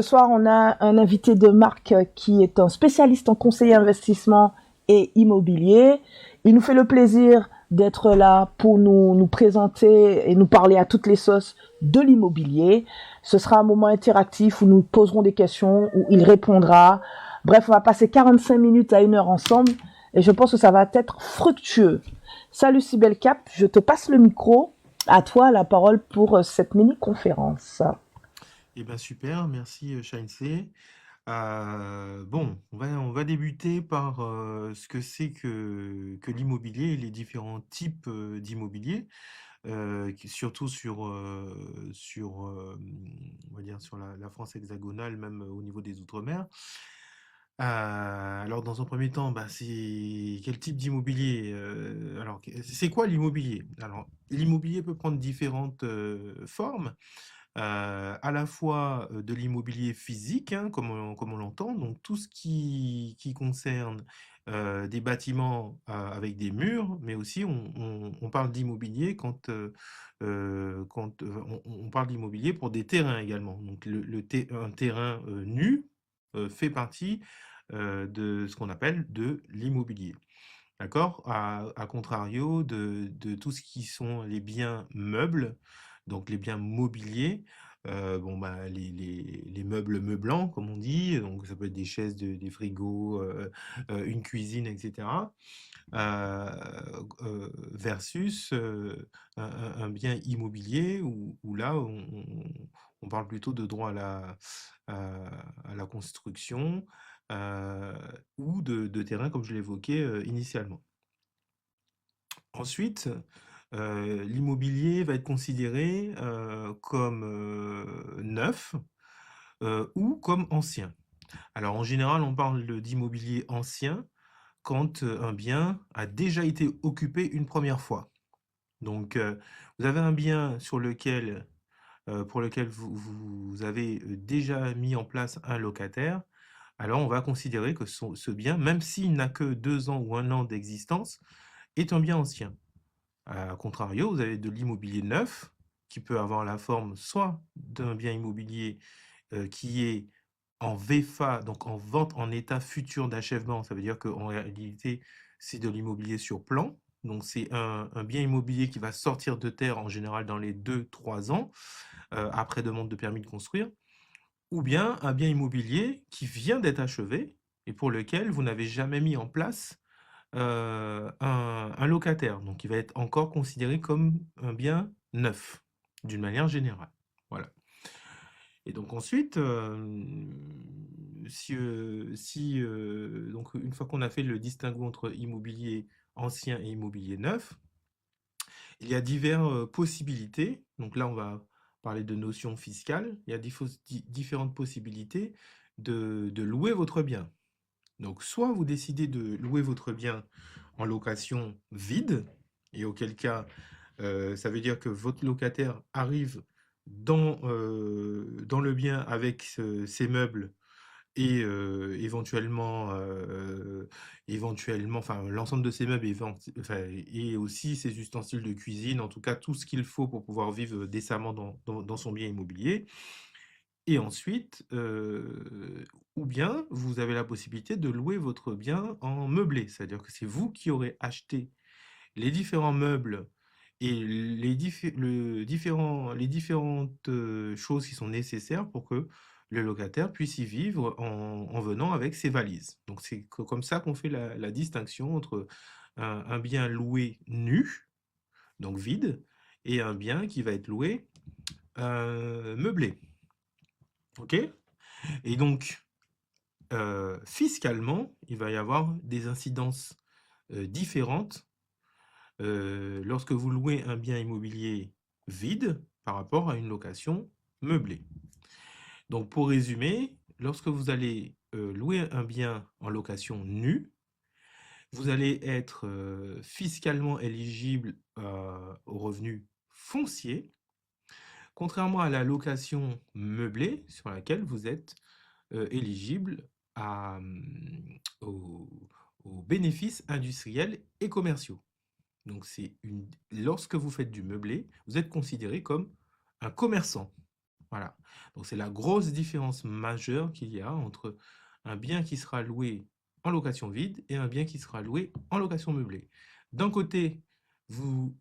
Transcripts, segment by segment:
Ce soir, on a un invité de marque qui est un spécialiste en conseil investissement et immobilier. Il nous fait le plaisir d'être là pour nous présenter et nous parler à toutes les sauces de l'immobilier. Ce sera un moment interactif où nous poserons des questions, où il répondra. Bref, on va passer 45 minutes à 1 heure ensemble et je pense que ça va être fructueux. Salut Sibel Cap, je te passe le micro. À toi la parole pour cette mini-conférence. Eh bien super, merci Shainse. Bon, on va débuter par ce que c'est que l'immobilier et les différents types d'immobilier, surtout on va dire sur la France hexagonale, même au niveau des Outre-mer. Alors dans un premier temps, bah, c'est quel type d'immobilier? Alors c'est quoi l'immobilier? Alors l'immobilier peut prendre différentes formes. À la fois, de l'immobilier physique, hein, comme on l'entend, donc tout ce qui concerne, des bâtiments, avec des murs, mais aussi on parle d'immobilier on parle d'immobilier pour des terrains également. Donc un terrain, nu, fait partie, de ce qu'on appelle de l'immobilier. D'accord? À contrario de tout ce qui sont les biens meubles, donc les biens mobiliers, bon, bah, les meubles meublants, comme on dit, donc ça peut être des chaises, des frigos, une cuisine, et cetera. Versus, un bien immobilier où là, on parle plutôt de droit à la construction, heu, ou de terrain comme je l'évoquais, initialement. Ensuite, l'immobilier va être considéré, comme, neuf, ou comme ancien. Alors en général, on parle d'immobilier ancien quand, un bien a déjà été occupé une première fois. Donc, vous avez un bien pour lequel vous avez, déjà mis en place un locataire, alors on va considérer que ce bien, même s'il n'a que 2 ans ou 1 an d'existence, est un bien ancien. À contrario, vous avez de l'immobilier neuf qui peut avoir la forme soit d'un bien immobilier, qui est en VFA, donc en vente en état futur d'achèvement. Ça veut dire qu'en réalité, c'est de l'immobilier sur plan. Donc c'est un bien immobilier qui va sortir de terre en général dans les 2 3 ans, après demande de permis de construire, ou bien un bien immobilier qui vient d'être achevé et pour lequel vous n'avez jamais mis en place un locataire, donc il va être encore considéré comme un bien neuf, d'une manière générale. Voilà. Et donc ensuite, donc une fois qu'on a fait le distinguo entre immobilier ancien et immobilier neuf, il y a diverses possibilités. Donc là, on va parler de notions fiscales. Il y a différentes possibilités de louer votre bien. Donc, soit vous décidez de louer votre bien en location vide, et auquel cas, ça veut dire que votre locataire arrive dans le bien avec ses meubles et éventuellement, enfin, l'ensemble de ses meubles et aussi ses ustensiles de cuisine, en tout cas tout ce qu'il faut pour pouvoir vivre décemment dans son bien immobilier. Et ensuite, ou bien vous avez la possibilité de louer votre bien en meublé. C'est-à-dire que c'est vous qui aurez acheté les différents meubles et les différentes, choses qui sont nécessaires pour que le locataire puisse y vivre en venant avec ses valises. Donc c'est comme ça qu'on fait la distinction entre un bien loué nu, donc vide, et un bien qui va être loué, meublé. OK? Et donc fiscalement, il va y avoir des incidences, différentes, lorsque vous louez un bien immobilier vide par rapport à une location meublée. Donc pour résumer, lorsque vous allez, louer un bien en location nue, vous allez être, fiscalement éligible, aux revenus fonciers, contrairement à la location meublée sur laquelle vous êtes, éligible aux aux bénéfices industriels et commerciaux. Donc lorsque vous faites du meublé, vous êtes considéré comme un commerçant. Voilà. Donc c'est la grosse différence majeure qu'il y a entre un bien qui sera loué en location vide et un bien qui sera loué en location meublée. D'un côté, vous,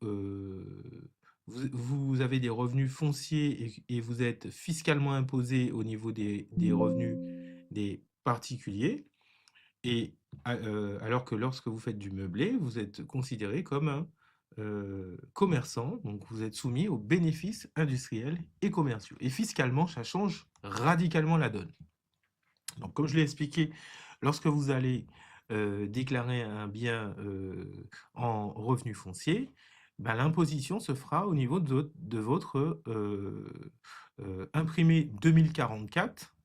vous avez des revenus fonciers et vous êtes fiscalement imposé au niveau des revenus des particuliers. Et alors que lorsque vous faites du meublé, vous êtes considéré comme un commerçant, donc vous êtes soumis aux bénéfices industriels et commerciaux. Et fiscalement, ça change radicalement la donne. Donc, comme je l'ai expliqué, lorsque vous allez déclarer un bien en revenu foncier, ben, l'imposition se fera au niveau de votre imprimé 2044,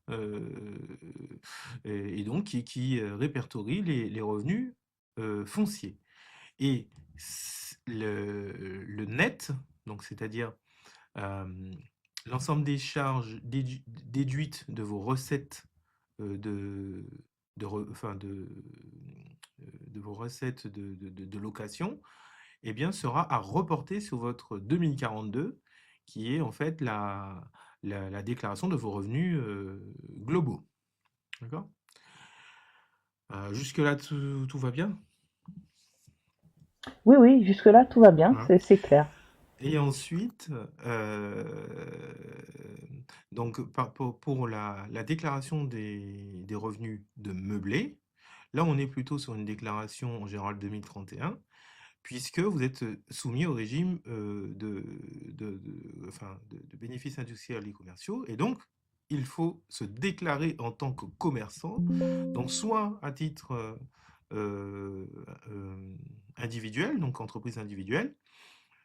et donc qui répertorie les revenus fonciers. Et le net, donc c'est-à-dire euh, l'ensemble des charges déduites de vos recettes de, enfin de vos recettes de location, eh bien, sera à reporter sur votre 2042, qui est en fait la déclaration de vos revenus globaux. D'accord? Jusque-là, tout va bien? Oui, oui, jusque-là, tout va bien, Hein. c'est clair. Et ensuite, donc pour la déclaration des revenus de meublé, là on est plutôt sur une déclaration en général 2031, puisque vous êtes soumis au régime enfin, de bénéfices industriels et commerciaux, et donc il faut se déclarer en tant que commerçant, donc soit à titre euh, euh, individuel, donc entreprise individuelle,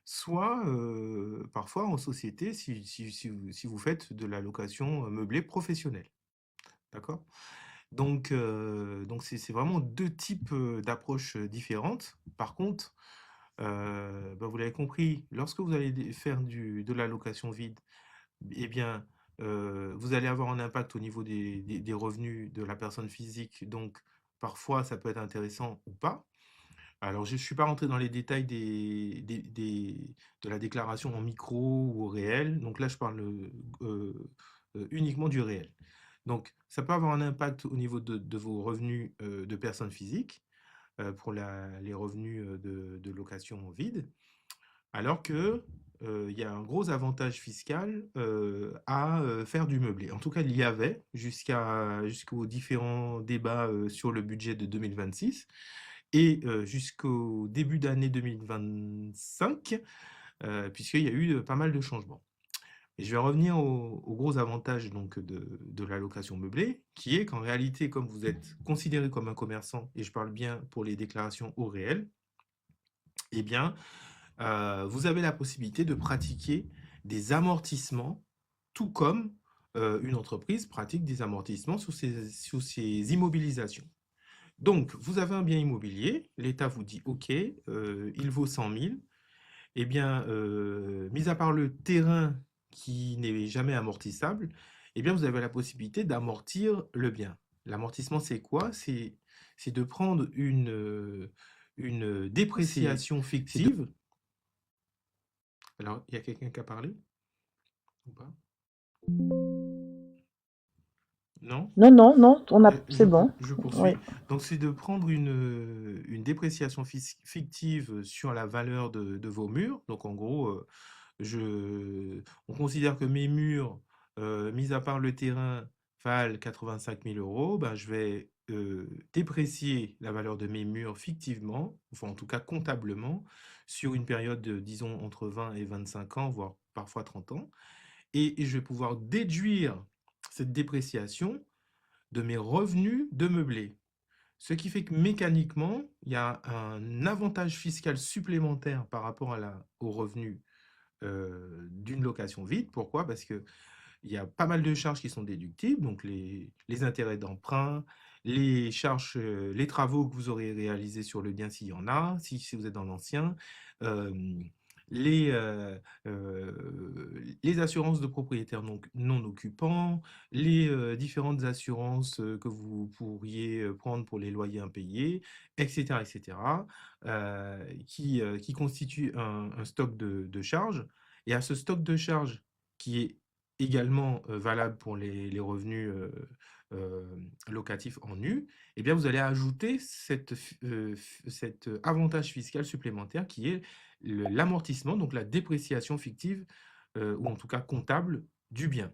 soit parfois en société si vous faites de la location meublée professionnelle. D'accord? Donc c'est vraiment deux types d'approches différentes. Par contre, bah, vous l'avez compris, lorsque vous allez faire de la location vide, eh bien, vous allez avoir un impact au niveau des revenus de la personne physique. Donc, parfois, ça peut être intéressant ou pas. Alors, je ne suis pas rentré dans les détails de la déclaration en micro ou au réel. Donc là, je parle uniquement du réel. Donc, ça peut avoir un impact au niveau de vos revenus de personnes physiques pour les revenus de location vide, alors que il y a un gros avantage fiscal à faire du meublé. En tout cas, il y avait jusqu'aux différents débats sur le budget de 2026 et jusqu'au début d'année 2025, puisqu'il y a eu pas mal de changements. Et je vais revenir aux gros avantages donc, de la location meublée, qui est qu'en réalité, comme vous êtes considéré comme un commerçant, et je parle bien pour les déclarations au réel, eh bien, vous avez la possibilité de pratiquer des amortissements, tout comme une entreprise pratique des amortissements sous ses immobilisations. Donc, vous avez un bien immobilier, l'État vous dit, OK, il vaut 100 000. Eh bien, mis à part le terrain qui n'est jamais amortissable, eh bien, vous avez la possibilité d'amortir le bien. L'amortissement, c'est quoi? C'est de prendre une dépréciation fictive. Alors, il y a quelqu'un qui a parlé ou pas? Non? Non, non, non, c'est Je, bon. je Oui. poursuis. Donc, c'est de prendre une dépréciation fictive sur la valeur de vos murs. Donc, en gros, on considère que mes murs, mis à part le terrain, valent 85 000 euros. Ben, je vais déprécier la valeur de mes murs fictivement, enfin en tout cas comptablement, sur une période, disons, entre 20 et 25 ans, voire parfois 30 ans. Et je vais pouvoir déduire cette dépréciation de mes revenus de meublé. Ce qui fait que mécaniquement, il y a un avantage fiscal supplémentaire par rapport aux revenus d'une location vide. Pourquoi? Parce qu'il y a pas mal de charges qui sont déductibles, donc les intérêts d'emprunt, les charges, les travaux que vous aurez réalisés sur le bien s'il y en a, si vous êtes dans l'ancien, euh, les, euh, les assurances de propriétaires non occupants, les différentes assurances que vous pourriez prendre pour les loyers impayés, etc., qui constituent un stock de charges. Et à ce stock de charges qui est également valable pour les revenus locatifs en nu, eh bien, vous allez ajouter cet avantage fiscal supplémentaire qui est l'amortissement, donc la dépréciation fictive, ou en tout cas comptable, du bien.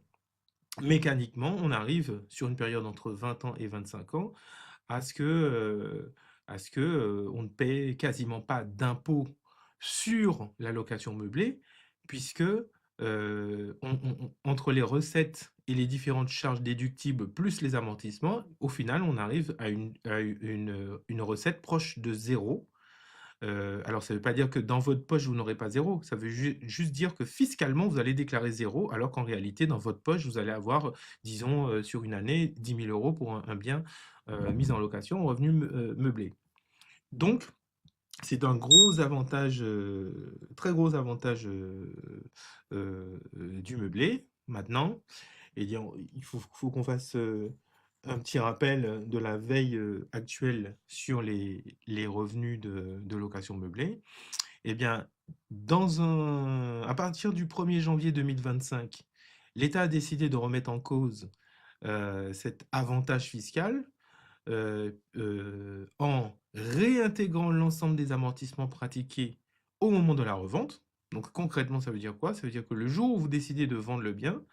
Mécaniquement, on arrive sur une période entre 20 ans et 25 ans à ce que on ne paie quasiment pas d'impôt sur la location meublée, puisque entre les recettes et les différentes charges déductibles plus les amortissements, au final, on arrive à une recette proche de zéro. Alors, ça ne veut pas dire que dans votre poche, vous n'aurez pas zéro. Ça veut juste dire que fiscalement, vous allez déclarer zéro, alors qu'en réalité, dans votre poche, vous allez avoir, disons, sur une année, 10 000 euros pour un bien mis en location au revenu meublé. Donc, c'est un gros avantage, très gros avantage du meublé. Maintenant, eh bien, il faut qu'on fasse un petit rappel de la veille actuelle sur les revenus de location meublée. Eh bien, à partir du 1er janvier 2025, l'État a décidé de remettre en cause cet avantage fiscal en réintégrant l'ensemble des amortissements pratiqués au moment de la revente. Donc concrètement, ça veut dire quoi? Ça veut dire que le jour où vous décidez de vendre le bien,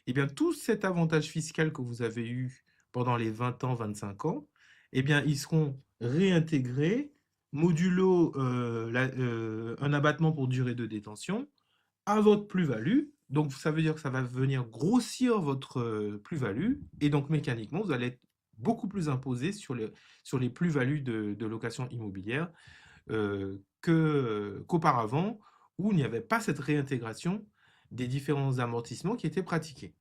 eh bien tout cet avantage fiscal que vous avez eu pendant les 20 ans, 25 ans, eh bien ils seront réintégrés modulo un abattement pour durée de détention à votre plus-value. Donc, ça veut dire que ça va venir grossir votre plus-value et donc mécaniquement, vous allez être beaucoup plus imposé sur les plus-values de location immobilière qu'auparavant où il n'y avait pas cette réintégration des différents amortissements qui étaient pratiqués.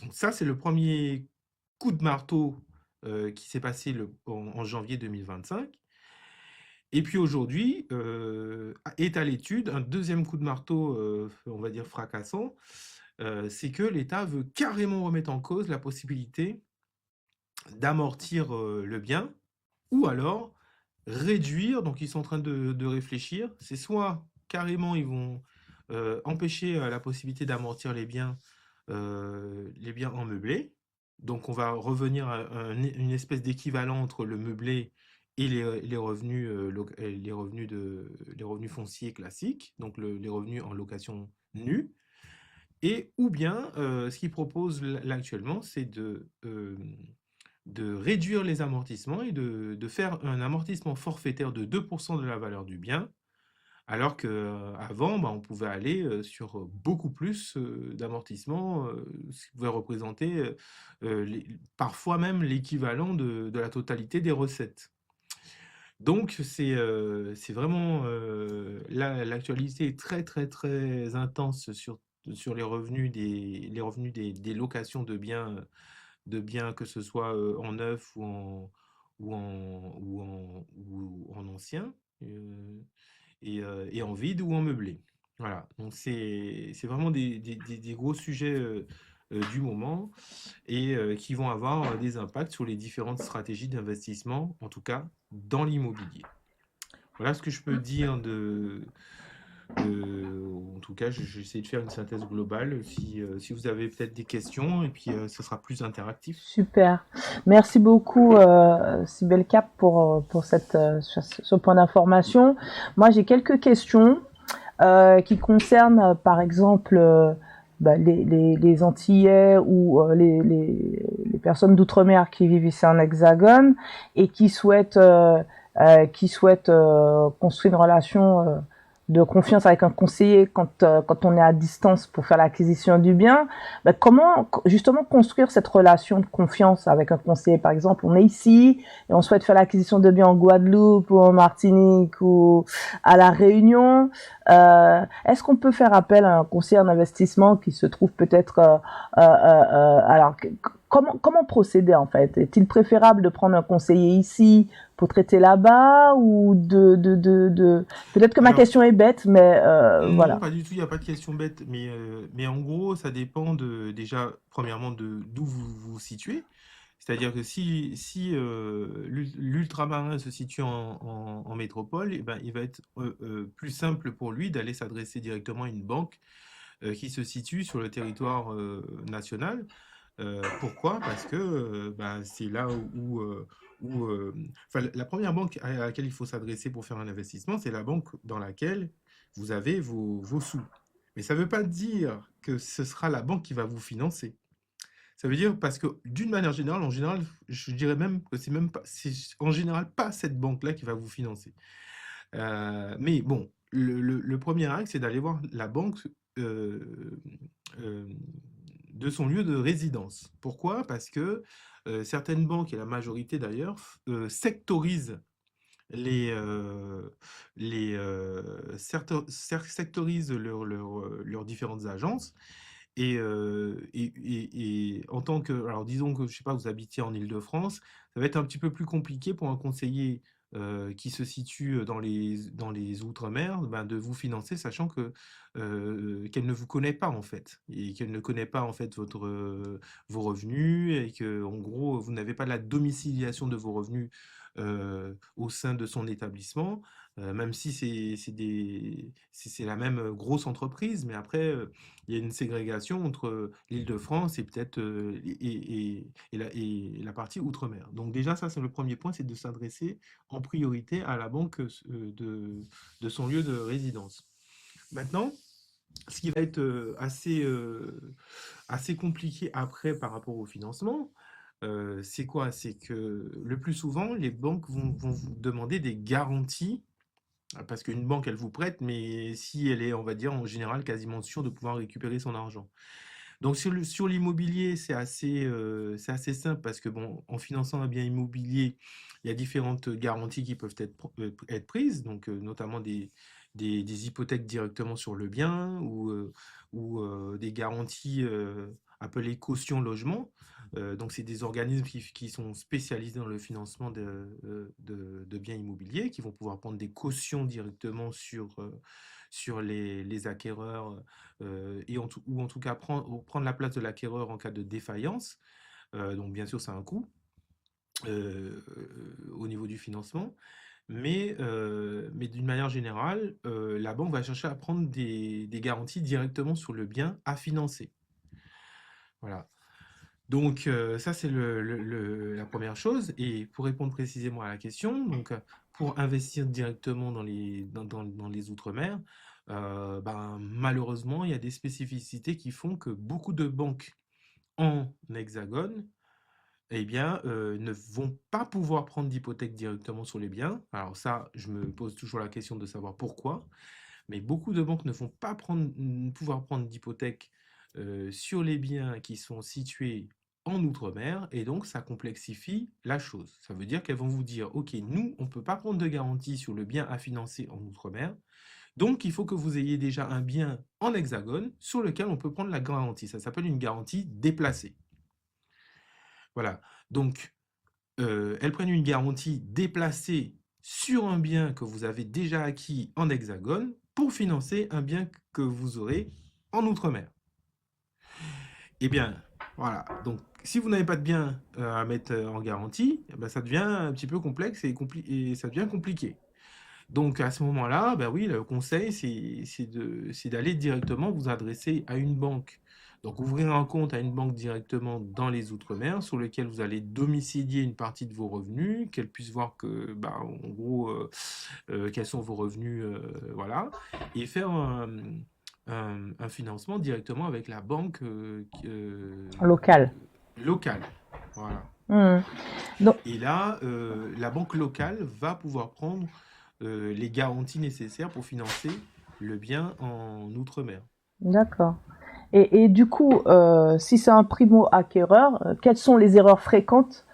Donc ça, c'est le premier coup de marteau qui s'est passé en janvier 2025. Et puis aujourd'hui, est à l'étude un deuxième coup de marteau, on va dire fracassant, c'est que l'État veut carrément remettre en cause la possibilité d'amortir le bien, ou alors réduire, donc ils sont en train de réfléchir, c'est soit carrément ils vont empêcher la possibilité d'amortir les biens en meublé, donc on va revenir à une espèce d'équivalent entre le meublé et les revenus, les revenus fonciers classiques, donc les revenus en location nue, et ou bien ce qu'ils proposent là actuellement, c'est de réduire les amortissements et de faire un amortissement forfaitaire de 2% de la valeur du bien, alors qu'avant, bah, on pouvait aller sur beaucoup plus d'amortissement, ce qui pouvait représenter parfois même l'équivalent de la totalité des recettes. Donc, c'est vraiment l'actualité est très, très, très intense sur les revenus des locations de biens, que ce soit en neuf ou en ancien, euh, et en vide ou en meublé. Voilà, donc c'est vraiment des gros sujets du moment et qui vont avoir des impacts sur les différentes stratégies d'investissement, en tout cas dans l'immobilier. Voilà ce que je peux dire en tout cas, j'essaie de faire une synthèse globale. Si vous avez peut-être des questions, et puis ce sera plus interactif. Super. Merci beaucoup, Sibel Cap, pour ce point d'information. Moi, j'ai quelques questions qui concernent, par exemple, les Antillais ou les personnes d'outre-mer qui vivent ici en Hexagone et qui souhaitent construire une relation de confiance avec un conseiller quand on est à distance pour faire l'acquisition du bien. Comment justement construire cette relation de confiance avec un conseiller? Par exemple, on est ici et on souhaite faire l'acquisition de biens en Guadeloupe ou en Martinique ou à La Réunion. Est-ce qu'on peut faire appel à un conseiller en investissement qui se trouve peut-être alors comment procéder en fait? Est-il préférable de prendre un conseiller ici pour traiter là-bas ou peut-être que ma Alors, question est bête, mais non, voilà. pas du tout, il n'y a pas de question bête, mais en gros, ça dépend déjà, premièrement, d'où vous vous situez. C'est-à-dire que si l'ultramarin se situe en métropole, eh ben, il va être plus simple pour lui d'aller s'adresser directement à une banque qui se situe sur le territoire national. Pourquoi? Parce que bah, c'est là enfin, la première banque à laquelle il faut s'adresser pour faire un investissement, c'est la banque dans laquelle vous avez vos sous. Mais ça ne veut pas dire que ce sera la banque qui va vous financer. Ça veut dire parce que d'une manière générale, en général, je dirais même que c'est en général pas cette banque-là qui va vous financer. Mais bon, le premier axe, c'est d'aller voir la banque euh, euh, de son lieu de résidence. Pourquoi? Parce que certaines banques, et la majorité d'ailleurs, sectorisent sectorisent leurs différentes agences et en tant que, alors disons que, je sais pas, vous habitiez en Île-de-France, ça va être un petit peu plus compliqué pour un conseiller qui se situe dans les Outre-mer, ben, de vous financer, sachant que qu'elle ne vous connaît pas en fait, et qu'elle ne connaît pas en fait vos revenus, et que en gros, vous n'avez pas la domiciliation de vos revenus au sein de son établissement, même si c'est la même grosse entreprise, mais après, il y a une ségrégation entre l'Île-de-France et peut-être et la partie outre-mer. Donc déjà, ça, c'est le premier point, c'est de s'adresser en priorité à la banque de son lieu de résidence. Maintenant, ce qui va être assez compliqué après par rapport au financement, c'est quoi? C'est que le plus souvent, les banques vont vous demander des garanties parce qu'une banque, elle vous prête, mais si elle est, on va dire, en général, quasiment sûre de pouvoir récupérer son argent. Donc sur l'immobilier, c'est assez simple parce que bon, en finançant un bien immobilier, il y a différentes garanties qui peuvent être prises, donc notamment des hypothèques directement sur le bien ou des garanties appelées caution logement. Donc c'est des organismes qui sont spécialisés dans le financement de biens immobiliers, qui vont pouvoir prendre des cautions directement sur les acquéreurs ou en tout cas prendre la place de l'acquéreur en cas de défaillance. Donc bien sûr, ça a un coût au niveau du financement, mais d'une manière générale, la banque va chercher à prendre des garanties directement sur le bien à financer. Voilà. Donc ça, c'est la première chose. Et pour répondre précisément à la question, donc pour investir directement dans les outre-mer, ben, malheureusement, il y a des spécificités qui font que beaucoup de banques en hexagone, eh bien, ne vont pas pouvoir prendre d'hypothèque directement sur les biens. Alors ça, je me pose toujours la question de savoir pourquoi, mais beaucoup de banques ne vont pas pouvoir prendre d'hypothèque sur les biens qui sont situés en outre-mer, et donc ça complexifie la chose. Ça veut dire qu'elles vont vous dire, OK, nous, on ne peut pas prendre de garantie sur le bien à financer en outre-mer, donc il faut que vous ayez déjà un bien en hexagone sur lequel on peut prendre la garantie. Ça s'appelle une garantie déplacée. Voilà. Donc, elles prennent une garantie déplacée sur un bien que vous avez déjà acquis en hexagone pour financer un bien que vous aurez en outre-mer. Eh bien, voilà. Donc, si vous n'avez pas de bien à mettre en garantie, eh ben, ça devient un petit peu complexe et ça devient compliqué. Donc, à ce moment-là, ben oui, le conseil, c'est d'aller directement vous adresser à une banque. Donc, ouvrir un compte à une banque directement dans les Outre-mer, sur lequel vous allez domicilier une partie de vos revenus, qu'elle puisse voir que, bah, en gros, quels sont vos revenus, voilà, et faire un financement directement avec la banque Local. locale. Voilà. Hmm. Donc, Et là, la banque locale va pouvoir prendre les garanties nécessaires pour financer le bien en outre-mer. d'accord. Et du coup, si c'est un primo-acquéreur, quelles sont les erreurs fréquentes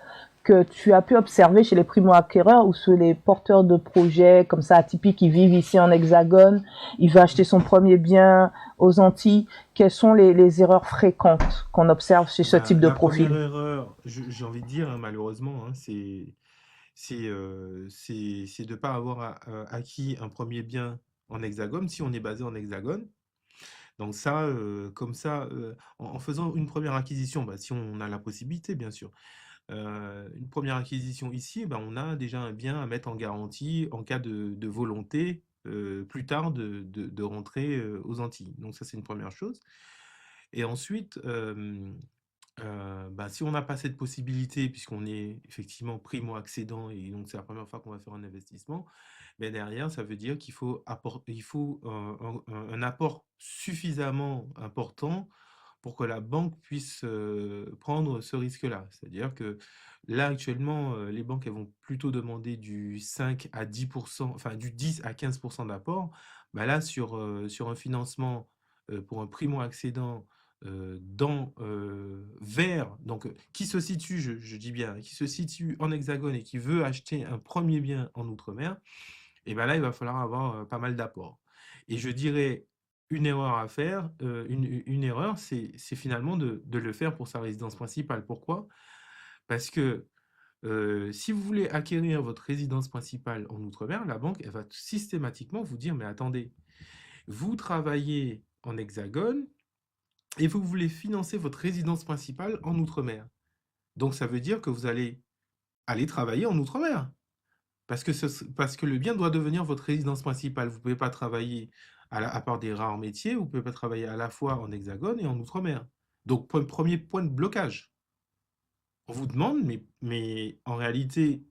que tu as pu observer chez les primo-acquéreurs ou chez les porteurs de projets comme ça atypiques qui vivent ici en Hexagone, il va acheter son premier bien aux Antilles. Quelles sont les erreurs fréquentes qu'on observe chez ce Ben, type de la première profil? erreur, j'ai envie de dire, hein, malheureusement, hein, c'est de ne pas avoir acquis un premier bien en hexagone si on est basé en hexagone. Donc ça, comme ça, en faisant une première acquisition, bah, si on a la possibilité, bien sûr, une première acquisition ici, bah, on a déjà un bien à mettre en garantie en cas de volonté plus tard de rentrer aux Antilles. Donc ça, c'est une première chose. Et ensuite, bah, si on n'a pas cette possibilité, puisqu'on est effectivement primo-accédant et donc c'est la première fois qu'on va faire un investissement, mais derrière, ça veut dire il faut un apport suffisamment important pour que la banque puisse prendre ce risque-là. C'est-à-dire que là, actuellement, les banques elles vont plutôt demander du 5 à 10%, enfin du 10 à 15% d'apport. Bah là, sur un financement pour un primo-accédant vers, donc qui se situe, je dis bien, qui se situe en Hexagone et qui veut acheter un premier bien en Outre-mer, et ben là, il va falloir avoir pas mal d'apports. Et je dirais, une erreur à faire, une erreur, c'est finalement de le faire pour sa résidence principale. Pourquoi? Parce que si vous voulez acquérir votre résidence principale en Outre-mer, la banque, elle va systématiquement vous dire, mais attendez, vous travaillez en Hexagone et vous voulez financer votre résidence principale en Outre-mer. Donc ça veut dire que vous allez aller travailler en Outre-mer. Parce que le bien doit devenir votre résidence principale. Vous ne pouvez pas travailler, à part des rares métiers, vous ne pouvez pas travailler à la fois en Hexagone et en Outre-mer. Donc, premier point de blocage. On vous demande, mais en réalité,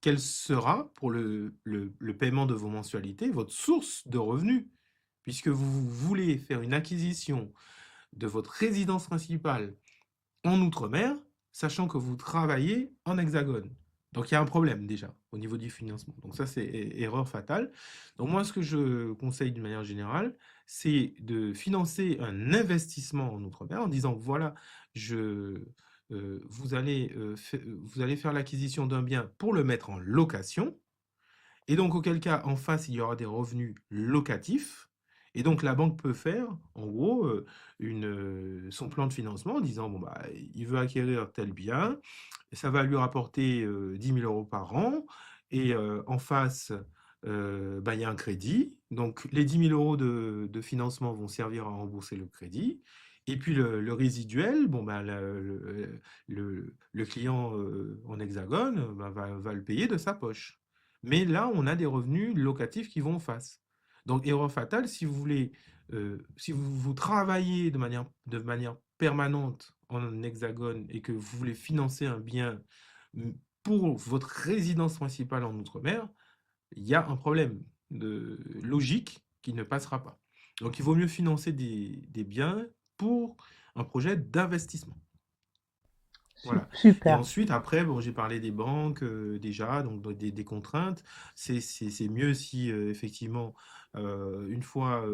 quelle sera pour le paiement de vos mensualités votre source de revenus? Puisque vous voulez faire une acquisition de votre résidence principale en Outre-mer, sachant que vous travaillez en Hexagone. Donc il y a un problème déjà au niveau du financement. Donc ça, c'est erreur fatale. Donc moi, ce que je conseille d'une manière générale, c'est de financer un investissement en Outre-mer en disant, voilà, vous allez faire l'acquisition d'un bien pour le mettre en location. Et donc, auquel cas, en face, il y aura des revenus locatifs. Et donc, la banque peut faire, en gros, son plan de financement en disant, bon, bah, il veut acquérir tel bien, ça va lui rapporter 10 000 euros par an. Et en face, bah, il y a un crédit. Donc, les 10 000 euros de financement vont servir à rembourser le crédit. Et puis, le résiduel, bon, bah, le client en hexagone bah, va le payer de sa poche. Mais là, on a des revenus locatifs qui vont en face. Donc, erreur fatale, si vous voulez, si vous travaillez de manière permanente en hexagone et que vous voulez financer un bien pour votre résidence principale en Outre-mer, il y a un problème de logique qui ne passera pas. Donc, il vaut mieux financer des biens pour un projet d'investissement. Voilà. Et Super. ensuite, après, bon, j'ai parlé des banques déjà, donc des contraintes. C'est mieux si effectivement, une fois,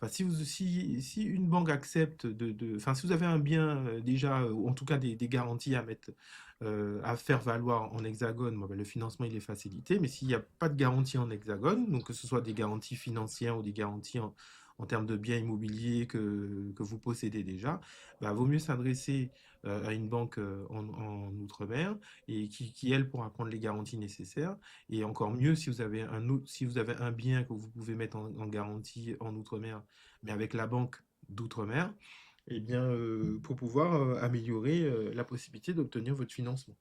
enfin, si une banque accepte enfin, si vous avez un bien déjà, ou en tout cas des garanties à mettre, à faire valoir en hexagone, bon, ben, le financement il est facilité. Mais s'il n'y a pas de garantie en hexagone, donc que ce soit des garanties financières ou des garanties en termes de biens immobiliers que vous possédez déjà, bah, vaut mieux s'adresser à une banque en Outre-mer et qui, elle, pourra prendre les garanties nécessaires. Et encore mieux, si vous avez un bien que vous pouvez mettre en garantie en Outre-mer, mais avec la banque d'Outre-mer, eh bien, pour pouvoir améliorer la possibilité d'obtenir votre financement.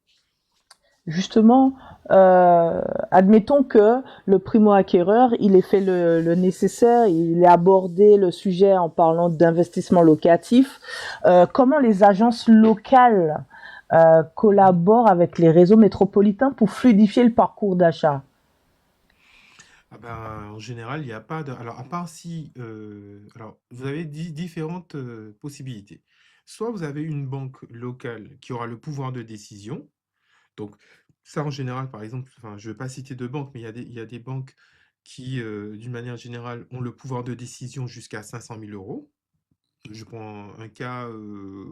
Justement, admettons que le primo-acquéreur, il ait fait le nécessaire, il ait abordé le sujet en parlant d'investissement locatif. Comment les agences locales collaborent avec les réseaux métropolitains pour fluidifier le parcours d'achat? Ah ben, en général, il n'y a pas de... Alors, à part si... alors, vous avez différentes possibilités. Soit vous avez une banque locale qui aura le pouvoir de décision. Donc, ça, en général, par exemple, enfin, je ne vais pas citer de banques, mais il y a des banques qui, d'une manière générale, ont le pouvoir de décision jusqu'à 500 000 euros. Je prends un cas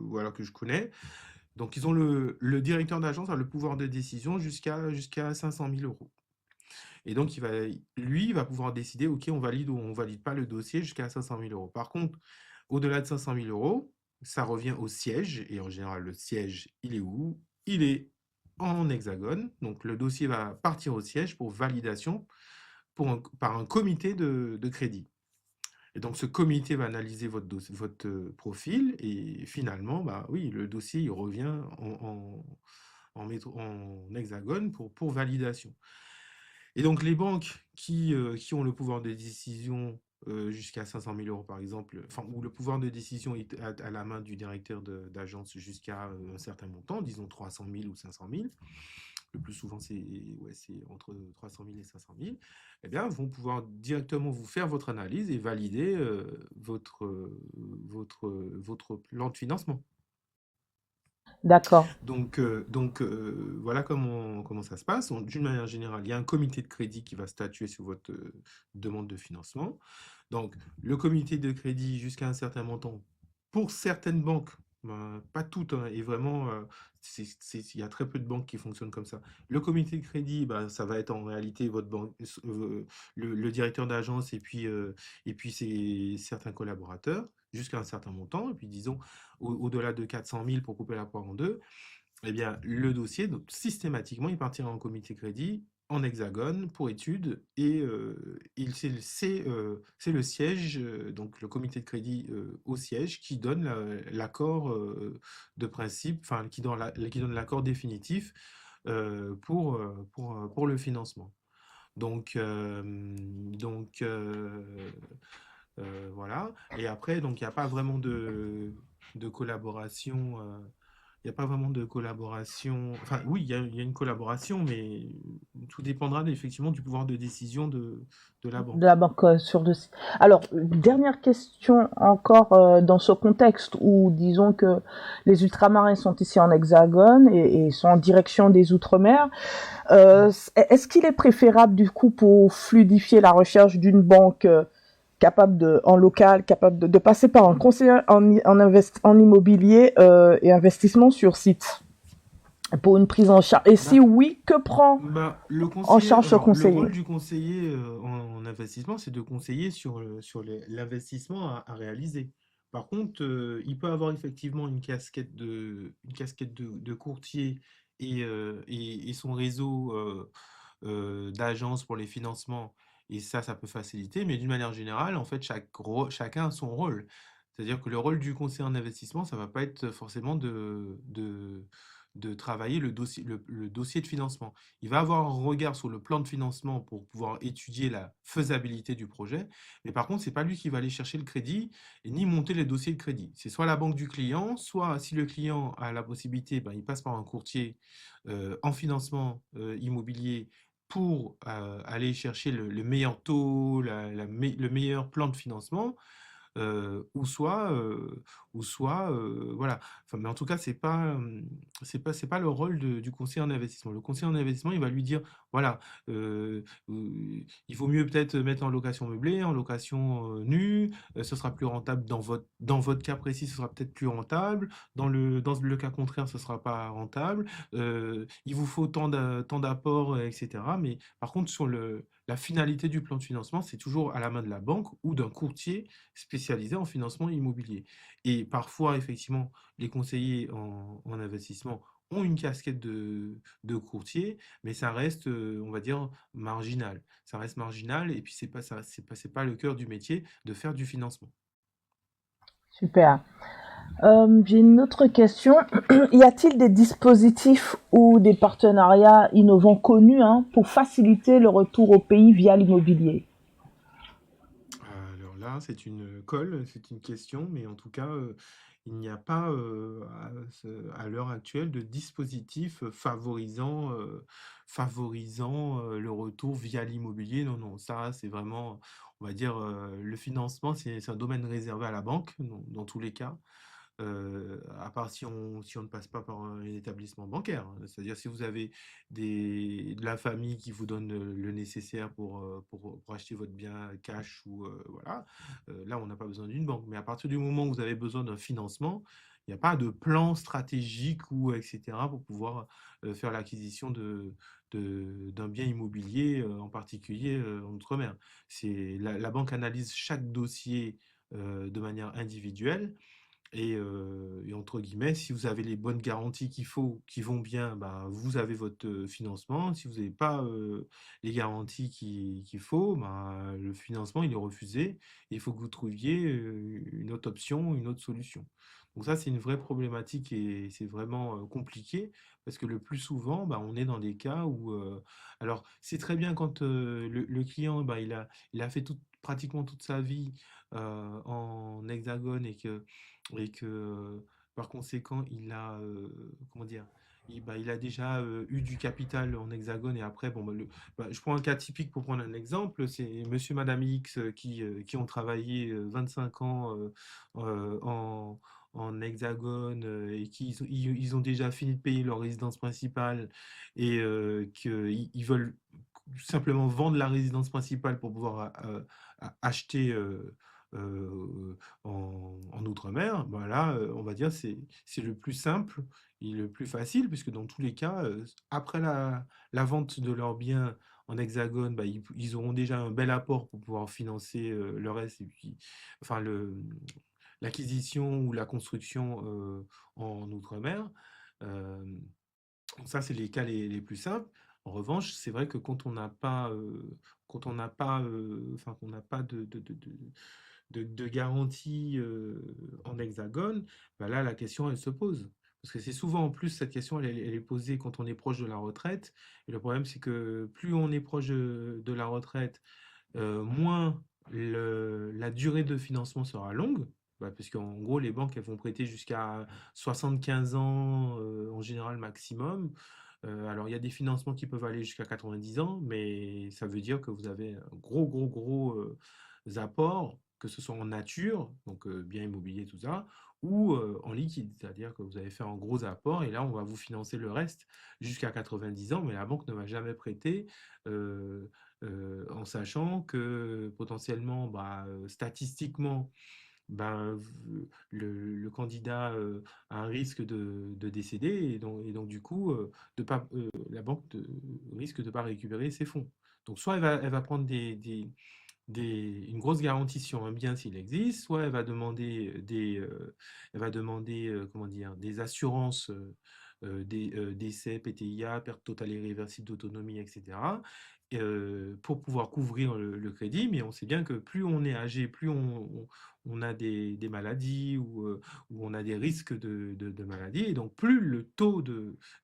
voilà, que je connais. Donc, ils ont le directeur d'agence a le pouvoir de décision jusqu'à 500 000 euros. Et donc, lui, il va pouvoir décider, OK, on valide ou on valide pas le dossier jusqu'à 500 000 euros. Par contre, au-delà de 500 000 euros, ça revient au siège. Et en général, le siège, il est où? Il est en hexagone. Donc, le dossier va partir au siège pour validation par un comité de crédit. Et donc, ce comité va analyser votre profil et finalement, bah oui, le dossier, il revient en hexagone pour validation. Et donc les banques qui ont le pouvoir de décision jusqu'à 500 000 euros par exemple, enfin, où le pouvoir de décision est à la main du directeur d'agence jusqu'à un certain montant, disons 300 000 ou 500 000, le plus souvent c'est entre 300 000 et 500 000, eh bien, vont pouvoir directement vous faire votre analyse et valider votre plan de financement. D'accord. Voilà comment ça se passe. D'une manière générale, il y a un comité de crédit qui va statuer sur votre demande de financement. Donc, le comité de crédit jusqu'à un certain montant, pour certaines banques, pas toutes, hein, et vraiment, il y a très peu de banques qui fonctionnent comme ça. Le comité de crédit, ça va être en réalité votre banque, le directeur d'agence et puis certains collaborateurs jusqu'à un certain montant. Et puis, disons, au-delà de 400 000 pour couper la poire en deux, eh bien, le dossier, donc, systématiquement, il partira en comité crédit, en hexagone, pour étude, et c'est le siège, donc le comité de crédit au siège, qui donne l'accord de principe, enfin, qui donne l'accord définitif pour le financement. Donc, euh, donc, voilà. Et après, donc, il n'y a pas vraiment de collaboration. Il n'y a pas vraiment de collaboration. Enfin, oui, il y a une collaboration, mais tout dépendra effectivement du pouvoir de décision de la De banque. la banque sur le site. Alors, dernière question encore dans ce contexte où disons que les ultramarins sont ici en hexagone et sont en direction des outre-mer. Mm. Est-ce qu'il est préférable du coup pour fluidifier la recherche d'une banque capable en local, capable de passer par un conseiller en immobilier et investissement sur site pour une prise en charge? Et si Ben, oui, que prend le en conseiller, charge ce alors le conseiller? rôle du conseiller en investissement, c'est de conseiller sur l'investissement à réaliser. Par contre, il peut avoir effectivement une casquette de courtier et son réseau d'agences pour les financements. Et ça peut faciliter. Mais d'une manière générale, en fait, chacun a son rôle. C'est-à-dire que le rôle du conseiller en investissement, ça va pas être forcément de travailler le dossier de financement. Il va avoir un regard sur le plan de financement pour pouvoir étudier la faisabilité du projet. Mais par contre, c'est pas lui qui va aller chercher le crédit et ni monter les dossiers de crédit. C'est soit la banque du client, soit si le client a la possibilité, il passe par un courtier en financement immobilier pour aller chercher le meilleur taux, le meilleur plan de financement, ou soit voilà. Enfin, mais en tout cas, c'est pas le rôle du conseiller en investissement. Le conseiller en investissement, il va lui dire, voilà, il vaut mieux peut-être mettre en location meublée, en location nue, ce sera plus rentable dans votre cas précis, ce sera peut-être plus rentable. Dans le cas contraire, ce sera pas rentable. Il vous faut tant d'apports, etc. Mais par contre, sur la finalité du plan de financement, c'est toujours à la main de la banque ou d'un courtier spécialisés en financement immobilier. Et parfois, effectivement, les conseillers en investissement ont une casquette de courtier, mais ça reste, on va dire, marginal. Ça reste marginal et puis c'est pas le cœur du métier de faire du financement. Super. J'ai une autre question. Y a-t-il des dispositifs ou des partenariats innovants connus pour faciliter le retour au pays via l'immobilier? Alors là, c'est une colle, c'est une question, mais en tout cas, il n'y a pas à l'heure actuelle de dispositif favorisant le retour via l'immobilier. Non, non, ça, c'est vraiment, on va dire, le financement, c'est un domaine réservé à la banque, dans tous les cas. À part si on ne passe pas par un établissement bancaire, hein. C'est-à-dire si vous avez de la famille qui vous donne le nécessaire pour acheter votre bien cash ou voilà, là on n'a pas besoin d'une banque. Mais à partir du moment où vous avez besoin d'un financement, il n'y a pas de plan stratégique ou etc. pour pouvoir faire l'acquisition d'un bien immobilier, en particulier en Outre-mer. La banque analyse chaque dossier de manière individuelle et entre guillemets, si vous avez les bonnes garanties qu'il faut, qui vont bien, vous avez votre financement. Si vous n'avez pas les garanties qu'il faut, le financement il est refusé. Il faut que vous trouviez une autre option, une autre solution. Donc ça, c'est une vraie problématique et c'est vraiment compliqué parce que le plus souvent, bah, on est dans des cas où... alors, c'est très bien quand le client, bah, il a fait pratiquement toute sa vie en hexagone et que par conséquent, comment dire, il a déjà eu du capital en hexagone et après, bon, je prends un cas typique pour prendre un exemple, c'est monsieur, madame X qui ont travaillé 25 ans en hexagone et ils ont déjà fini de payer leur résidence principale et qu'ils veulent simplement vendre la résidence principale pour pouvoir acheter en outre-mer, ben là, on va dire c'est le plus simple et le plus facile, puisque dans tous les cas, après la vente de leurs biens en hexagone, bah, ils auront déjà un bel apport pour pouvoir financer le reste, et puis, enfin, l'acquisition ou la construction en outre-mer. Euh, donc ça, c'est les cas les plus simples. En revanche, c'est vrai que enfin, qu'on n'a pas de garantie en hexagone, bah là, la question, elle se pose. Parce que c'est souvent, en plus, cette question, elle est posée quand on est proche de la retraite. Et le problème, c'est que plus on est proche de la retraite, moins la durée de financement sera longue, bah, parce qu'en gros, les banques, elles vont prêter jusqu'à 75 ans en général maximum. Alors, il y a des financements qui peuvent aller jusqu'à 90 ans, mais ça veut dire que vous avez un gros apports, que ce soit en nature, donc bien immobilier, tout ça, ou en liquide, c'est-à-dire que vous avez fait un gros apport et là, on va vous financer le reste jusqu'à 90 ans, mais la banque ne va jamais prêter euh, en sachant que potentiellement, bah, statistiquement, ben, le candidat a un risque de décéder et donc du coup, la banque risque de ne pas récupérer ses fonds. Donc soit elle va prendre une grosse garantie sur un bien s'il existe, soit elle va demander comment dire, des assurances décès, PTIA, perte totale et irréversible d'autonomie, etc. Pour pouvoir couvrir le crédit, mais on sait bien que plus on est âgé, plus on a des maladies ou on a des risques de maladies, et donc plus le taux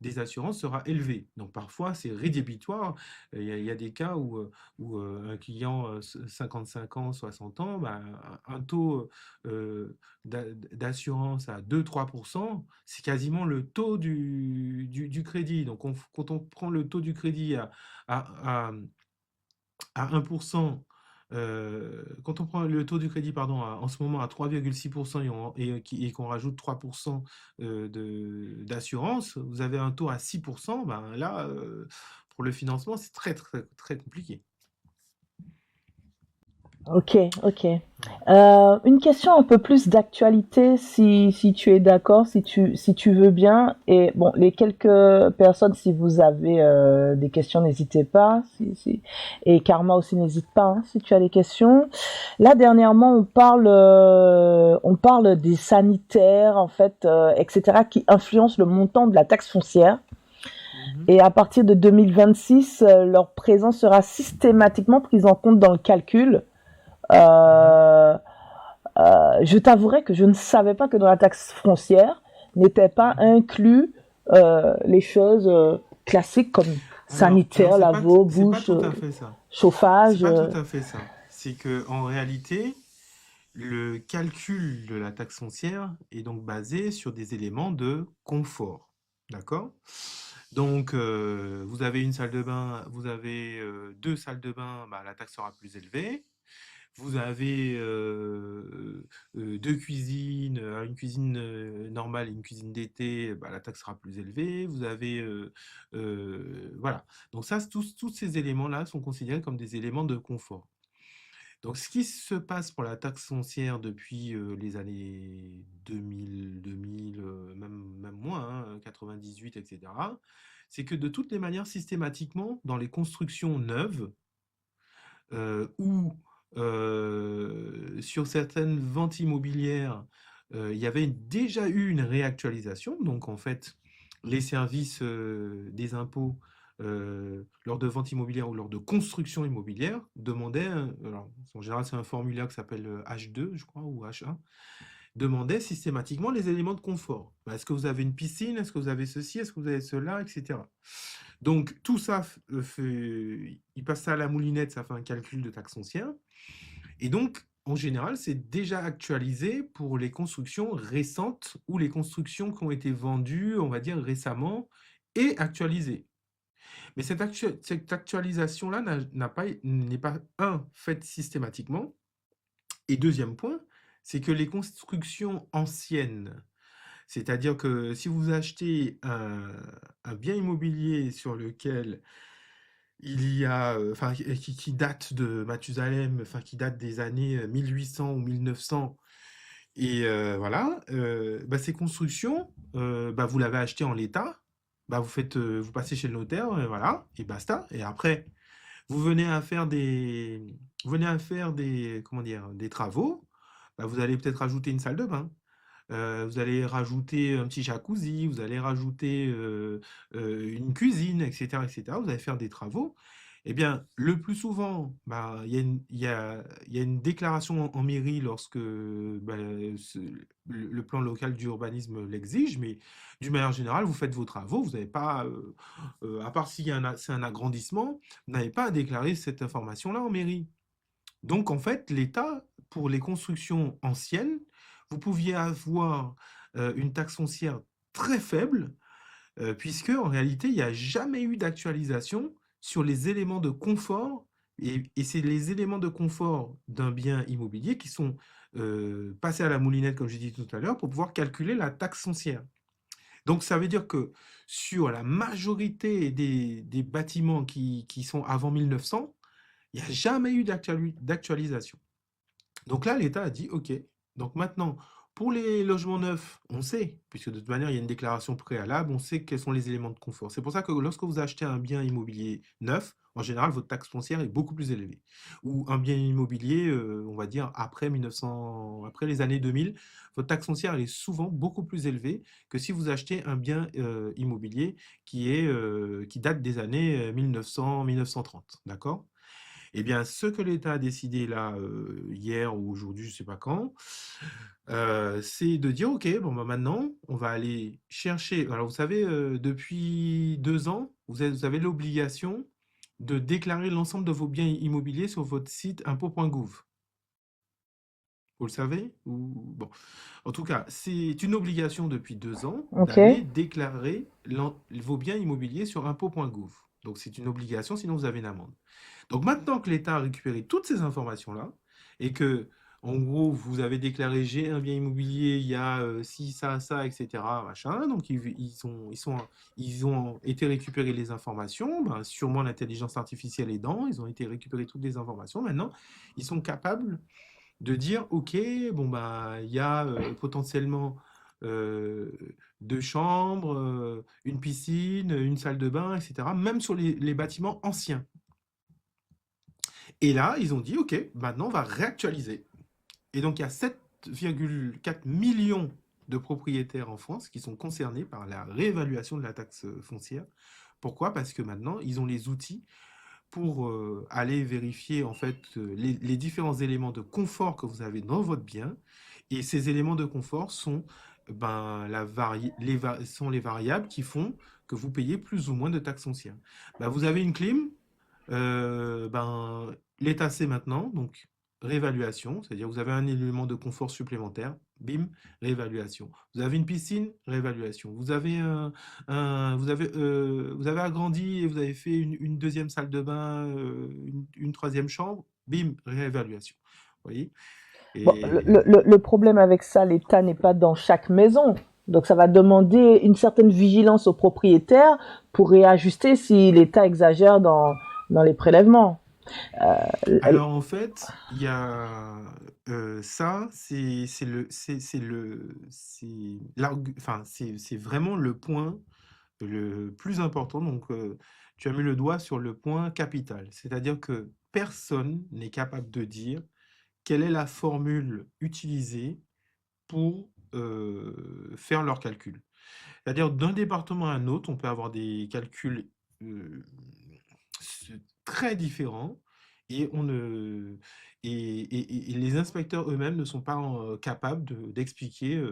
des assurances sera élevé. Donc parfois, c'est rédhibitoire. Il y a des cas où un client 55 ans, 60 ans, bah, un taux d'assurance à 2-3%, c'est quasiment le taux du crédit. Donc quand on prend le taux du crédit à, à, à 1%, quand on prend le taux du crédit, pardon, en ce moment à 3,6% et qu'on rajoute 3% d'assurance, vous avez un taux à 6%, ben là, pour le financement, c'est très, très, très compliqué. Ok, ok. Voilà. Une question un peu plus d'actualité, si tu es d'accord, si tu veux bien. Et bon, les quelques personnes, si vous avez des questions, n'hésitez pas. Et Karma aussi, n'hésite pas hein, si tu as des questions. Là, dernièrement, on parle des sanitaires, en fait, etc., qui influencent le montant de la taxe foncière. Mhm. Et à partir de 2026, leur présence sera systématiquement prise en compte dans le calcul. Mhm. Euh, je t'avouerai que je ne savais pas que dans la taxe foncière n'étaient pas Mhm. inclus les choses classiques comme Alors sanitaire, lavabo, c'est pas bouche, tout à fait ça. C'est chauffage. pas tout à fait ça. C'est que en réalité, le calcul de la taxe foncière est donc basé sur des éléments de confort. D'accord? Donc, vous avez une salle de bain, vous avez deux salles de bain, bah, la taxe sera plus élevée. Vous avez deux cuisines, une cuisine normale et une cuisine d'été, bah, la taxe sera plus élevée. Vous avez, voilà. Donc ça, tous ces éléments-là sont considérés comme des éléments de confort. Donc, ce qui se passe pour la taxe foncière depuis les années 2000, même moins, hein, 98, etc., c'est que de toutes les manières, systématiquement, dans les constructions neuves ou sur certaines ventes immobilières, il y avait déjà eu une réactualisation. Donc, en fait, les services des impôts lors de ventes immobilières ou lors de construction immobilière demandaient, alors en général c'est un formulaire qui s'appelle H2, je crois, ou H1, demandait systématiquement les éléments de confort. Bah, est-ce que vous avez une piscine? Est-ce que vous avez ceci? Est-ce que vous avez cela? Etc. Donc, tout ça, il passe ça à la moulinette, ça fait un calcul de taxe foncière. Et donc, en général, c'est déjà actualisé pour les constructions récentes ou les constructions qui ont été vendues, on va dire, récemment et actualisées. Mais cette actualisation-là n'est pas, faite systématiquement. Et deuxième point, c'est que les constructions anciennes, c'est-à-dire que si vous achetez un bien immobilier sur lequel il y a, enfin, qui date de Mathusalem, enfin, qui date des années 1800 ou 1900, et voilà, bah, ces constructions, bah, vous l'avez acheté en l'état, bah, vous passez chez le notaire, voilà, et basta. Et après, vous venez à faire comment dire, des travaux, bah, vous allez peut-être rajouter une salle de bain. Vous allez rajouter un petit jacuzzi, vous allez rajouter une cuisine, etc., etc. Vous allez faire des travaux. Eh bien, le plus souvent, bah, il y a une déclaration en mairie lorsque bah, le plan local d'urbanisme l'exige, mais d'une manière générale, vous faites vos travaux, vous n'avez pas, à part si c'est un agrandissement, vous n'avez pas à déclarer cette information-là en mairie. Donc, en fait, l'État, pour les constructions anciennes, vous pouviez avoir une taxe foncière très faible, puisque en réalité, il n'y a jamais eu d'actualisation sur les éléments de confort, et c'est les éléments de confort d'un bien immobilier qui sont passés à la moulinette, comme j'ai dit tout à l'heure, pour pouvoir calculer la taxe foncière. Donc, ça veut dire que sur la majorité des bâtiments qui sont avant 1900, il n'y a jamais eu d'actualisation. Donc là, l'État a dit, OK, donc maintenant, pour les logements neufs, on sait, puisque de toute manière, il y a une déclaration préalable, on sait quels sont les éléments de confort. C'est pour ça que lorsque vous achetez un bien immobilier neuf, en général, votre taxe foncière est beaucoup plus élevée. Ou un bien immobilier, on va dire, après les années 2000, votre taxe foncière elle est souvent beaucoup plus élevée que si vous achetez un bien immobilier qui date des années 1900-1930. D'accord? Eh bien, ce que l'État a décidé là, hier ou aujourd'hui, je ne sais pas quand, c'est de dire, OK, bon, bah, maintenant, on va aller chercher. Alors, vous savez, depuis 2 ans, vous avez l'obligation de déclarer l'ensemble de vos biens immobiliers sur votre site impôts.gouv. Vous le savez? Bon. En tout cas, c'est une obligation depuis 2 ans Ok. d'aller déclarer vos biens immobiliers sur impôts.gouv. Donc, c'est une obligation, sinon vous avez une amende. Donc maintenant que l'État a récupéré toutes ces informations-là, et que, en gros, vous avez déclaré j'ai un bien immobilier, il y a ci, ça, etc., machin, donc ils ont été récupérer les informations, ben, sûrement l'intelligence artificielle aidant, ils ont été récupérer toutes les informations. Maintenant, ils sont capables de dire, OK, bon, bah, il y a potentiellement euh, 2 chambres, une piscine, une salle de bain, etc., même sur les bâtiments anciens. Et là, ils ont dit, OK, maintenant on va réactualiser. Et donc il y a 7,4 millions de propriétaires en France qui sont concernés par la réévaluation de la taxe foncière. Pourquoi? Parce que maintenant, ils ont les outils pour aller vérifier en fait les différents éléments de confort que vous avez dans votre bien. Et ces éléments de confort sont, ben, sont les variables qui font que vous payez plus ou moins de taxes foncières. Ben, vous avez une clim, ben, l'état c'est maintenant, donc réévaluation, c'est-à-dire vous avez un élément de confort supplémentaire, bim, réévaluation. Vous avez une piscine, réévaluation. Vous avez agrandi et vous avez fait une deuxième salle de bain, une troisième chambre, bim, réévaluation. Vous voyez? Bon, Et le problème avec ça, l'État n'est pas dans chaque maison. Donc, ça va demander une certaine vigilance aux propriétaires pour réajuster si l'État exagère dans les prélèvements. alors en fait, il y a ça, enfin, c'est vraiment le point le plus important. Donc, tu as mis le doigt sur le point capital. C'est-à-dire que personne n'est capable de dire quelle est la formule utilisée pour faire leurs calculs. C'est-à-dire d'un département à un autre, on peut avoir des calculs euh, très différents. et on ne et les inspecteurs eux-mêmes ne sont pas capables d'expliquer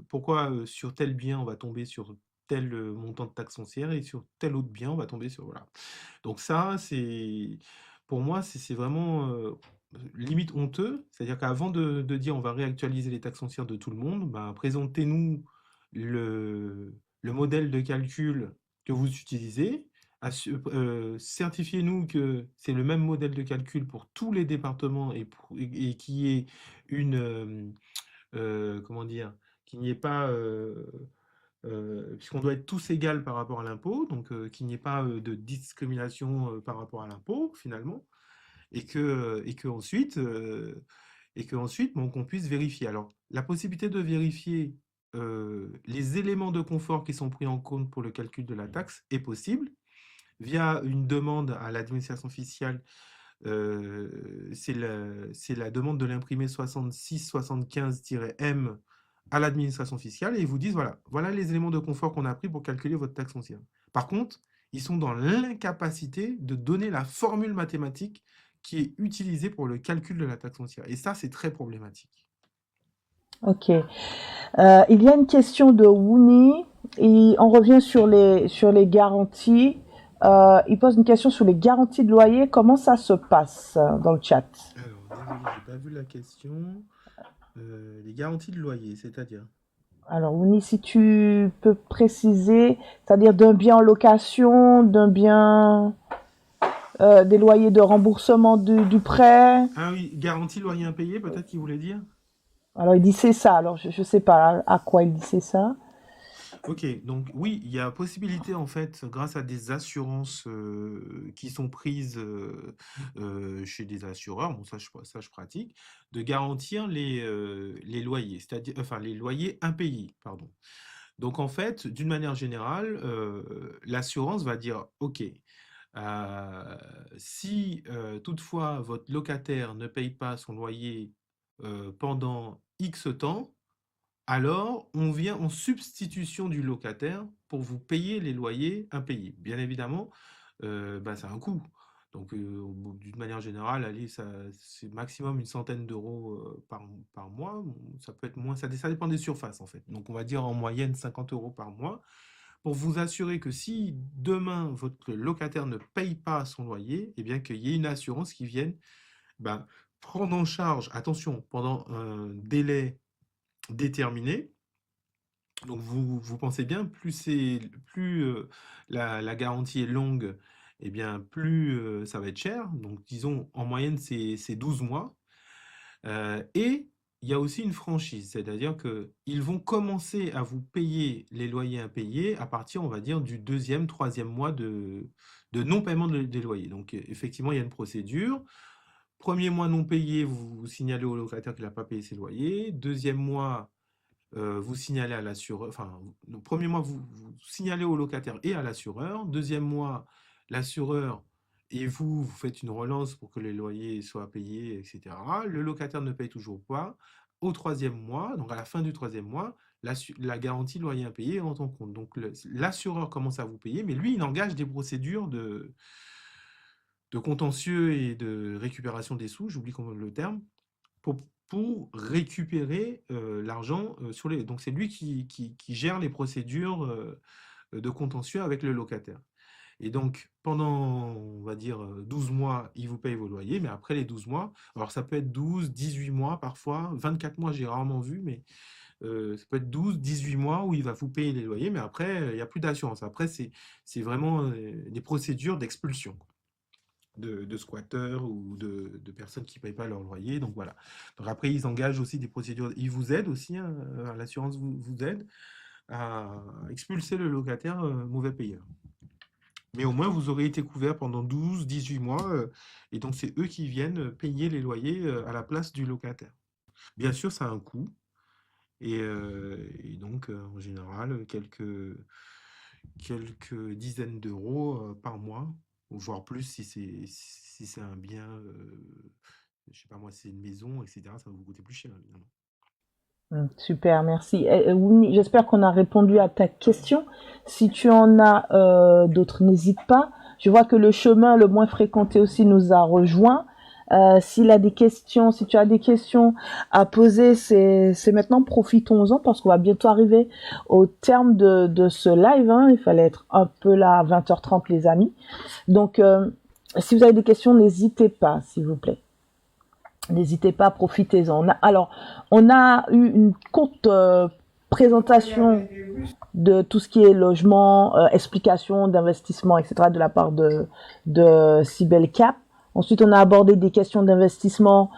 pourquoi sur tel bien on va tomber sur tel montant de taxe foncière et sur tel autre bien on va tomber sur voilà. Donc ça, c'est pour moi, c'est vraiment limite honteux. C'est-à-dire qu'avant de dire on va réactualiser les taxes foncières de tout le monde, ben, présentez-nous le modèle de calcul que vous utilisez. Certifiez-nous que c'est le même modèle de calcul pour tous les départements et qu'il y ait une, comment dire, qu'il n'y ait pas puisqu'on doit être tous égaux par rapport à l'impôt, donc qu'il n'y ait pas de discrimination par rapport à l'impôt finalement, et que ensuite, bon, qu'on puisse vérifier. Alors, la possibilité de vérifier les éléments de confort qui sont pris en compte pour le calcul de la taxe est possible via une demande à l'administration fiscale. C'est la demande de l'imprimé 6675-M à l'administration fiscale et ils vous disent voilà les éléments de confort qu'on a pris pour calculer votre taxe foncière. Par contre, ils sont dans l'incapacité de donner la formule mathématique qui est utilisée pour le calcul de la taxe foncière. Et ça, c'est très problématique. Ok. Il y a une question de Wouni et on revient sur les garanties. Il pose une question sur les garanties de loyer. Comment ça se passe dans le chat? Alors, désolé, j'ai pas vu la question. Les garanties de loyer, c'est-à-dire? Alors, Wouni, si tu peux préciser, c'est-à-dire d'un bien en location, d'un bien, des loyers de remboursement du prêt. Ah oui, garantie loyer impayé, peut-être qu'il voulait dire? Alors, il dit c'est ça. Alors, je sais pas à quoi il dit c'est ça. Ok, donc oui, il y a possibilité en fait, grâce à des assurances qui sont prises chez des assureurs, bon ça je pratique, de garantir les loyers, c'est-à-dire enfin les loyers impayés, pardon. Donc en fait, d'une manière générale, l'assurance va dire, ok, si toutefois votre locataire ne paye pas son loyer pendant X temps, alors, on vient en substitution du locataire pour vous payer les loyers impayés. Bien évidemment, bah, ça a un coût. Donc, d'une manière générale, allez, c'est maximum une centaine d'euros par mois. Bon, ça peut être moins, ça dépend des surfaces en fait. Donc, on va dire en moyenne 50 euros par mois pour vous assurer que si demain votre locataire ne paye pas son loyer, eh bien qu'il y ait une assurance qui vienne ben, prendre en charge, attention, pendant un délai déterminé. Donc vous pensez bien, plus la garantie est longue, eh bien plus ça va être cher. Donc disons en moyenne c'est 12 mois. Et il y a aussi une franchise, c'est-à-dire qu'ils vont commencer à vous payer les loyers impayés à partir, on va dire, du deuxième, troisième mois de non-paiement des loyers. Donc effectivement, il y a une procédure. Premier mois non payé, vous signalez au locataire qu'il n'a pas payé ses loyers. Deuxième mois, vous signalez à l'assureur, enfin, le premier mois, vous signalez au locataire et à l'assureur. Deuxième mois, l'assureur et vous faites une relance pour que les loyers soient payés, etc. Le locataire ne paye toujours pas. Au troisième mois, donc à la fin du troisième mois, la garantie loyer impayé rentre en compte. Donc l'assureur commence à vous payer, mais lui, il engage des procédures de contentieux et de récupération des sous, j'oublie comment le terme, pour, pour récupérer l'argent sur les. Donc c'est lui qui gère les procédures de contentieux avec le locataire. Et donc pendant, on va dire, 12 mois, il vous paye vos loyers, mais après les 12 mois, alors ça peut être 12, 18 mois parfois, 24 mois j'ai rarement vu, mais ça peut être 12, 18 mois où il va vous payer les loyers, mais après, il n'y a plus d'assurance. Après, c'est vraiment des procédures d'expulsion de squatteurs ou de personnes qui ne payent pas leur loyer. Donc voilà. Donc après, ils engagent aussi des procédures. Ils vous aident aussi, hein, l'assurance vous aide à expulser le locataire mauvais payeur. Mais au moins, vous aurez été couvert pendant 12, 18 mois. Et donc, c'est eux qui viennent payer les loyers à la place du locataire. Bien sûr, ça a un coût. Et donc, en général, quelques dizaines d'euros par mois, ou voire plus si c'est un bien, je sais pas moi, si c'est une maison, etc., ça va vous coûter plus cher, évidemment. Super, merci. Winnie, j'espère qu'on a répondu à ta question. Si tu en as d'autres, n'hésite pas. Je vois que le chemin le moins fréquenté aussi nous a rejoint. S'il a des questions, si tu as des questions à poser, c'est maintenant, profitons-en parce qu'on va bientôt arriver au terme de ce live, hein. Il fallait être un peu là à 20h30, les amis. Donc, si vous avez des questions, n'hésitez pas, s'il vous plaît. N'hésitez pas, profitez-en. On a eu une courte présentation de tout ce qui est logement, explication d'investissement, etc. de la part de Cybelle Cap. Ensuite, on a abordé des questions d'investissement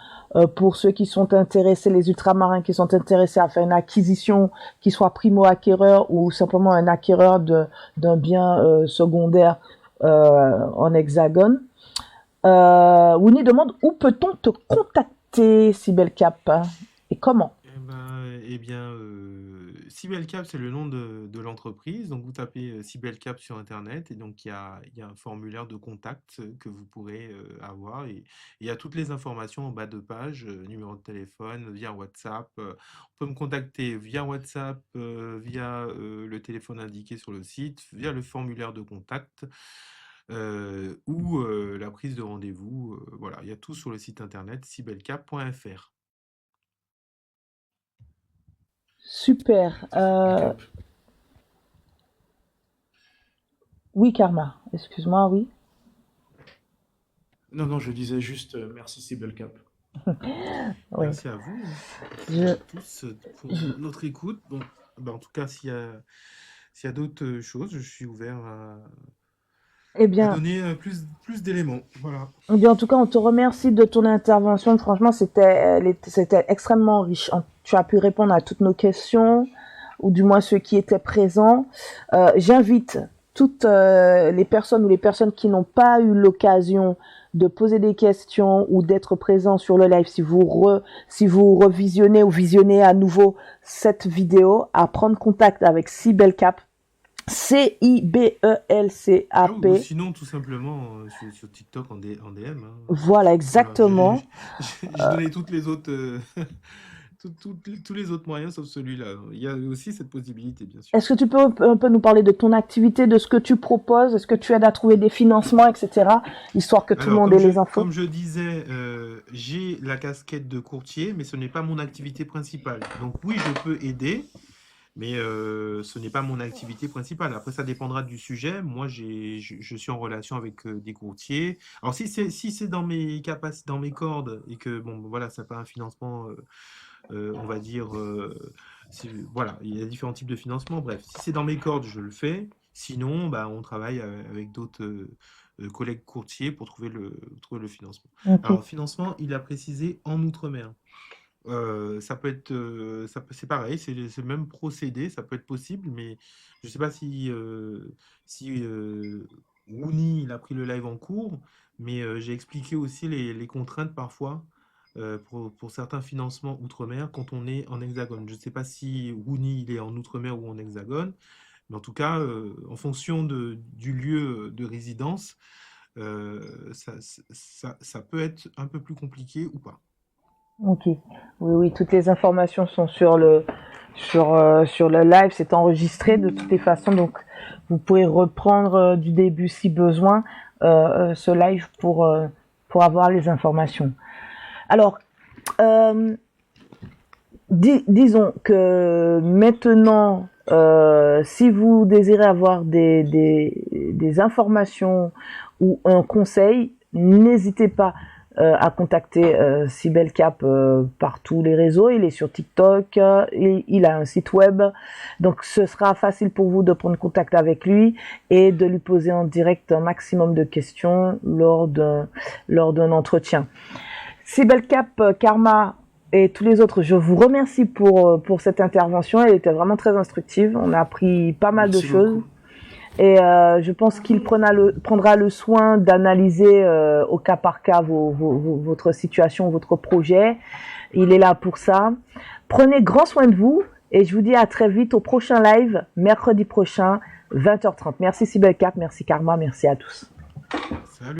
pour ceux qui sont intéressés, les ultramarins qui sont intéressés à faire une acquisition, qui soit primo-acquéreur ou simplement un acquéreur d'un bien secondaire en hexagone. Winnie demande où peut-on te contacter, Cybelle Cap, et comment? Cybelcap, c'est le nom de l'entreprise. Donc, vous tapez Cybelcap sur Internet et donc il y a un formulaire de contact que vous pourrez avoir. Et il y a toutes les informations en bas de page, numéro de téléphone, via WhatsApp. On peut me contacter via WhatsApp, via le téléphone indiqué sur le site, via le formulaire de contact ou la prise de rendez-vous. Voilà, il y a tout sur le site internet cybelcap.fr. Super. Cybelcap. Oui, Karma. Excuse-moi, oui. Non, je disais juste merci Cybelcap. Oui. Merci à vous Je- tous pour notre écoute. Bon, en tout cas, s'il y a d'autres choses, je suis ouvert Eh à bien, donner plus d'éléments. Voilà. en tout cas, on te remercie de ton intervention. Franchement, c'était extrêmement riche. Tu as pu répondre à toutes nos questions, ou du moins ceux qui étaient présents. J'invite toutes les personnes ou les personnes qui n'ont pas eu l'occasion de poser des questions ou d'être présents sur le live, si vous revisionnez ou visionnez à nouveau cette vidéo, à prendre contact avec Cybelle Cap. Ou Cibelcap. sinon, tout simplement, sur TikTok en DM. Hein. Voilà, exactement. J'ai donné toutes les autres, tous les autres moyens sauf celui-là. Il y a aussi cette possibilité, bien sûr. Est-ce que tu peux un peu nous parler de ton activité, de ce que tu proposes? Est-ce que tu aides à trouver des financements, etc., histoire que tout le monde ait les infos? Comme je disais, j'ai la casquette de courtier, mais ce n'est pas mon activité principale. Donc oui, je peux aider, mais ce n'est pas mon activité principale. Après, ça dépendra du sujet. Moi, je suis en relation avec des courtiers. Alors, si c'est dans mes capacités, dans mes cordes, et que, bon, voilà, ça pas un financement, on va dire, voilà, il y a différents types de financement. Bref, si c'est dans mes cordes, je le fais. Sinon, bah, on travaille avec d'autres collègues courtiers pour trouver le financement. Ok. Alors, financement, il a précisé en Outre-mer. Ça peut être, c'est pareil, c'est le même procédé, ça peut être possible, mais je ne sais pas si Rooney, il a pris le live en cours, mais j'ai expliqué aussi les contraintes parfois pour certains financements outre-mer quand on est en hexagone. Je ne sais pas si Rooney, il est en outre-mer ou en hexagone, mais en tout cas, en fonction du lieu de résidence, ça peut être un peu plus compliqué ou pas. Ok. Oui, toutes les informations sont sur le live, c'est enregistré de toutes les façons, donc vous pouvez reprendre du début si besoin ce live pour avoir les informations. Alors, disons que maintenant, si vous désirez avoir des informations ou un conseil, n'hésitez pas à contacter Cybelle Cap par tous les réseaux. Il est sur TikTok, il a un site web, donc ce sera facile pour vous de prendre contact avec lui et de lui poser en direct un maximum de questions lors d'un entretien. Cybelle Cap, Karma et tous les autres, je vous remercie pour cette intervention. Elle était vraiment très instructive. On a appris pas mal de choses. Beaucoup. Et je pense qu'il prendra le soin d'analyser au cas par cas votre situation, votre projet. Il est là pour ça. Prenez grand soin de vous et je vous dis à très vite au prochain live, mercredi prochain, 20h30. Merci Cybelle Cap, merci Karma, merci à tous. Salut.